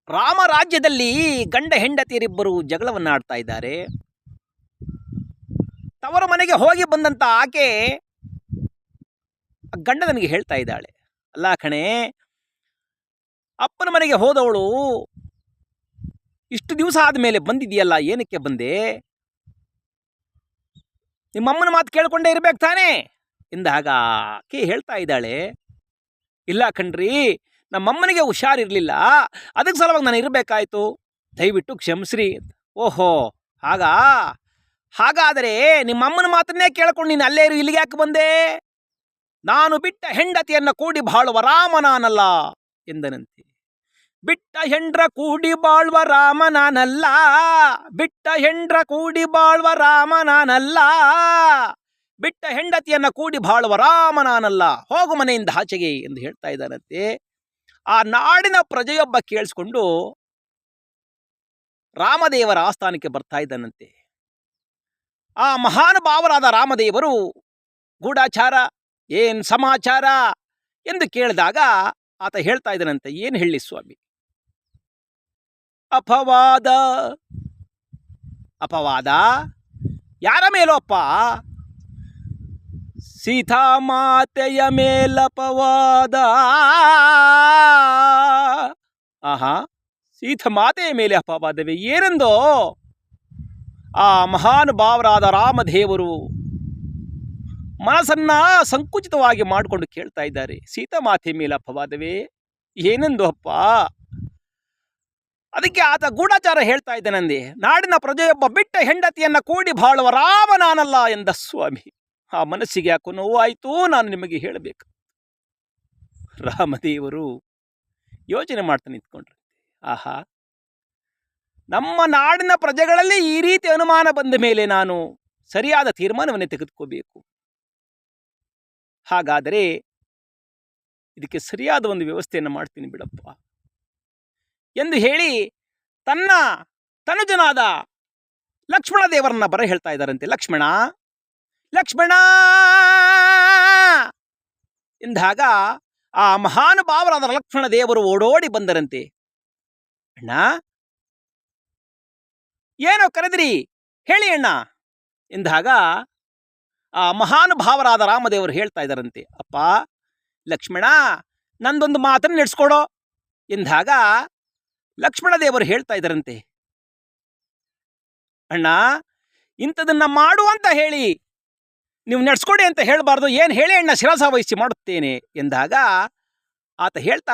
ರಾಮರಾಜ್ಯದಲ್ಲಿ ಗಂಡ ಹೆಂಡತಿಯರಿಬ್ಬರು ಜಗಳವನ್ನಾಡ್ತಾ ಇದ್ದಾರೆ. ತವರ ಮನೆಗೆ ಹೋಗಿ ಬಂದಂತ ಆಕೆ ಗಂಡನಿಗೆ ಹೇಳ್ತಾ ಇದ್ದಾಳೆ, ಅಲ್ಲ ಕಣೆ, ಅಪ್ಪನ ಮನೆಗೆ ಹೋದವಳು ಇಷ್ಟು ದಿವಸ ಆದಮೇಲೆ ಬಂದಿದೆಯಲ್ಲ, ಏನಕ್ಕೆ ಬಂದೆ? ನಿಮ್ಮಮ್ಮನ ಮಾತು ಕೇಳ್ಕೊಂಡೇ ಇರ್ಬೇಕು ತಾನೇ ಎಂದಾಗ ಆಕೆ ಹೇಳ್ತಾ ಇದ್ದಾಳೆ, ಇಲ್ಲ ಕಣ್ರಿ, ನಮ್ಮಮ್ಮನಿಗೆ ಹುಷಾರಿರಲಿಲ್ಲ, ಅದಕ್ಕೆ ಸಲುವಾಗಿ ನಾನು ಇರಬೇಕಾಯ್ತು, ದಯವಿಟ್ಟು ಕ್ಷಮಿಸ್ರಿ. ಓಹೋ, ಹಾಗಾದರೆ ನಿಮ್ಮಮ್ಮನ ಮಾತನ್ನೇ ಕೇಳ್ಕೊಂಡು ನೀನು ಅಲ್ಲೇ ಇರು, ಇಲ್ಲಿಗೆ ಯಾಕೆ ಬಂದೆ? ನಾನು ಬಿಟ್ಟ ಹೆಂಡತಿಯನ್ನು ಕೂಡಿ ಬಾಳುವ ರಾಮ ನಾನಲ್ಲ ಎಂದನಂತೆ. ಬಿಟ್ಟ ಹೆಂಡ್ರ ಕೂಡಿ ಬಾಳುವ ರಾಮ ನಾನಲ್ಲ, ಬಿಟ್ಟ ಹೆಂಡ್ರ ಕೂಡಿ ಬಾಳುವ ರಾಮ ನಾನಲ್ಲ, ಬಿಟ್ಟ ಹೆಂಡತಿಯನ್ನ ಕೂಡಿ ಬಾಳುವ ರಾಮ ನಾನಲ್ಲ, ಹೋಗು ಮನೆಯಿಂದ ಆಚೆಗೆ ಎಂದು ಹೇಳ್ತಾ ಇದ್ದಾನಂತೆ. ಆ ನಾಡಿನ ಪ್ರಜೆಯೊಬ್ಬ ಕೇಳಿಸ್ಕೊಂಡು ರಾಮದೇವರ ಆಸ್ಥಾನಕ್ಕೆ ಬರ್ತಾ ಇದ್ದಾನಂತೆ. ಆ ಮಹಾನುಭಾವರಾದ ರಾಮದೇವರು ಗೂಢಾಚಾರ, ಏನ್ ಸಮಾಚಾರ ಎಂದು ಕೇಳಿದಾಗ ಆತ ಹೇಳ್ತಾ ಇದ್ದಾನಂತೆ, ಏನು ಹೇಳಿ ಸ್ವಾಮಿ? ಅಪವಾದ ಯಾರ ಮೇಲೋಪ್ಪ? ಸೀತಾಮಾತೆಯ ಮೇಲಪವಾದ. ಆಹಾ, ಸೀತಾಮಾತೆಯ ಮೇಲೆ ಅಪವಾದವೇ? ಏನೆಂದೋ? ಆ ಮಹಾನುಭಾವರಾದ ರಾಮದೇವರು ಮನಸ್ಸನ್ನ ಸಂಕುಚಿತವಾಗಿ ಮಾಡಿಕೊಂಡು ಕೇಳ್ತಾ ಇದ್ದಾರೆ, ಸೀತಾಮಾತೆ ಮೇಲೆ ಅಪವಾದವೇ? ಏನೆಂದು ಅಪ್ಪ? ಅದಕ್ಕೆ ಆತ ಗೂಢಾಚಾರ ಹೇಳ್ತಾ ಇದ್ದಾನಂದೆ, ನಾಡಿನ ಪ್ರಜೆಯೊಬ್ಬ ಬಿಟ್ಟ ಹೆಂಡತಿಯನ್ನ ಕೂಡಿ ಬಾಳುವ ರಾಮ ನಾನಲ್ಲ ಎಂದ ಸ್ವಾಮಿ. ಆ ಮನಸ್ಸಿಗೆ ಯಾಕೋ ನೋವಾಯಿತು, ನಾನು ನಿಮಗೆ ಹೇಳಬೇಕು. ರಾಮದೇವರು ಯೋಚನೆ ಮಾಡ್ತಾ ನಿಂತ್ಕೊಂಡ್ರು, ಆಹಾ, ನಮ್ಮ ನಾಡಿನ ಪ್ರಜೆಗಳಲ್ಲಿ ಈ ರೀತಿ ಅನುಮಾನ ಬಂದ ಮೇಲೆ ನಾನು ಸರಿಯಾದ ತೀರ್ಮಾನವನ್ನೇ ತೆಗೆದುಕೋಬೇಕು. ಹಾಗಾದರೆ ಇದಕ್ಕೆ ಸರಿಯಾದ ಒಂದು ವ್ಯವಸ್ಥೆಯನ್ನು ಮಾಡ್ತೀನಿ ಬಿಡಪ್ಪ ಎಂದು ಹೇಳಿ ತನ್ನ ತನುಜನಾದ ಲಕ್ಷ್ಮಣ ದೇವರನ್ನ ಬರ ಹೇಳ್ತಾ ಇದ್ದಾರಂತೆ. ಲಕ್ಷ್ಮಣ ಲಕ್ಷ್ಮಣ ಎಂದಾಗ ಆ ಮಹಾನುಭಾವರಾದ ಲಕ್ಷ್ಮಣ ದೇವರು ಓಡೋಡಿ ಬಂದರಂತೆ. ಅಣ್ಣ, ಏನೋ ಕರೆದ್ರಿ, ಹೇಳಿ ಅಣ್ಣ ಎಂದಾಗ ಆ ಮಹಾನುಭಾವರಾದ ರಾಮದೇವರು ಹೇಳ್ತಾ ಇದ್ದಾರಂತೆ, ಅಪ್ಪ ಲಕ್ಷ್ಮಣ, ನಂದೊಂದು ಮಾತನ್ನು ನಡೆಸ್ಕೊಡೋ ಎಂದಾಗ ಲಕ್ಷ್ಮಣ ದೇವರು ಹೇಳ್ತಾ ಇದ್ದಾರಂತೆ, ಅಣ್ಣ, ಇಂಥದನ್ನ ಮಾಡು ಅಂತ ಹೇಳಿ ನೀವು ನಡೆಸ್ಕೊಡಿ ಅಂತ ಹೇಳಬಾರ್ದು, ಏನು ಹೇಳಿ ಅಣ್ಣ, ಶಿರಸ ವಹಿಸಿ ಮಾಡುತ್ತೇನೆ ಎಂದಾಗ ಆತ ಹೇಳ್ತಾ